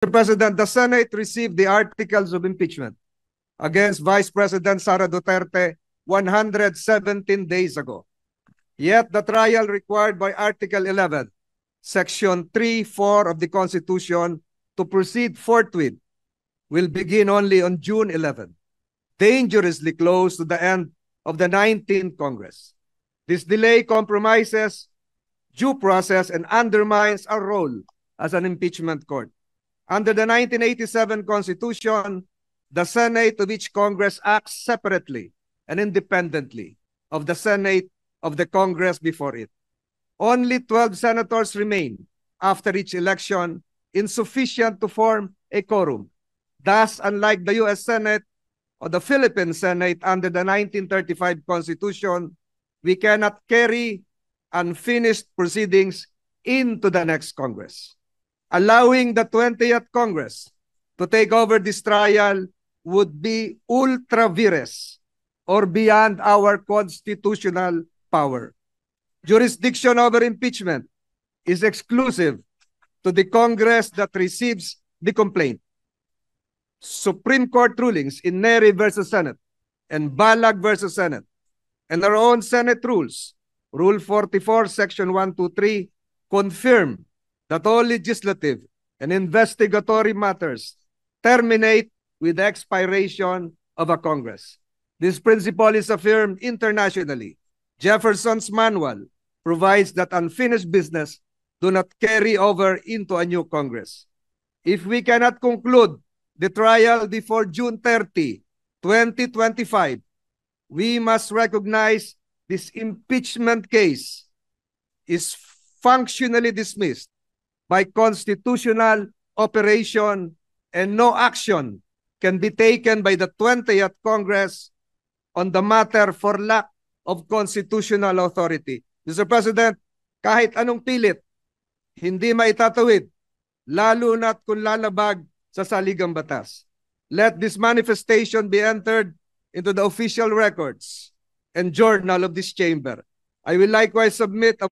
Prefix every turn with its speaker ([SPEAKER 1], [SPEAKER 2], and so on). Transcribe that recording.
[SPEAKER 1] Mr. President, the Senate received the articles of impeachment against Vice President Sara Duterte 117 days ago. Yet the trial required by Article 11, Section 3(4) of the Constitution to proceed forthwith will begin only on June 11, dangerously close to the end of the 19th Congress. This delay compromises due process and undermines our role as an impeachment court. Under the 1987 Constitution, the Senate of each Congress acts separately and independently of the Senate of the Congress before it. Only 12 senators remain after each election, insufficient to form a quorum. Thus, unlike the U.S. Senate or the Philippine Senate under the 1935 Constitution, we cannot carry unfinished proceedings into the next Congress. Allowing the 20th Congress to take over this trial would be ultra vires or beyond our constitutional power. Jurisdiction over impeachment is exclusive to the Congress that receives the complaint. Supreme Court rulings in Neri versus Senate and Balag versus Senate and our own Senate rules, Rule 44, Section 123, confirm that all legislative and investigatory matters terminate with the expiration of a Congress. This principle is affirmed internationally. Jefferson's Manual provides that unfinished business do not carry over into a new Congress. If we cannot conclude the trial before June 30, 2025, we must recognize this impeachment case is functionally dismissed by constitutional operation and no action can be taken by the 20th Congress on the matter for lack of constitutional authority. Mr. President, kahit anong pilit, hindi maitatawid, lalo na't kung lalabag sa saligang batas. Let this manifestation be entered into the official records and journal of this chamber. I will likewise submit a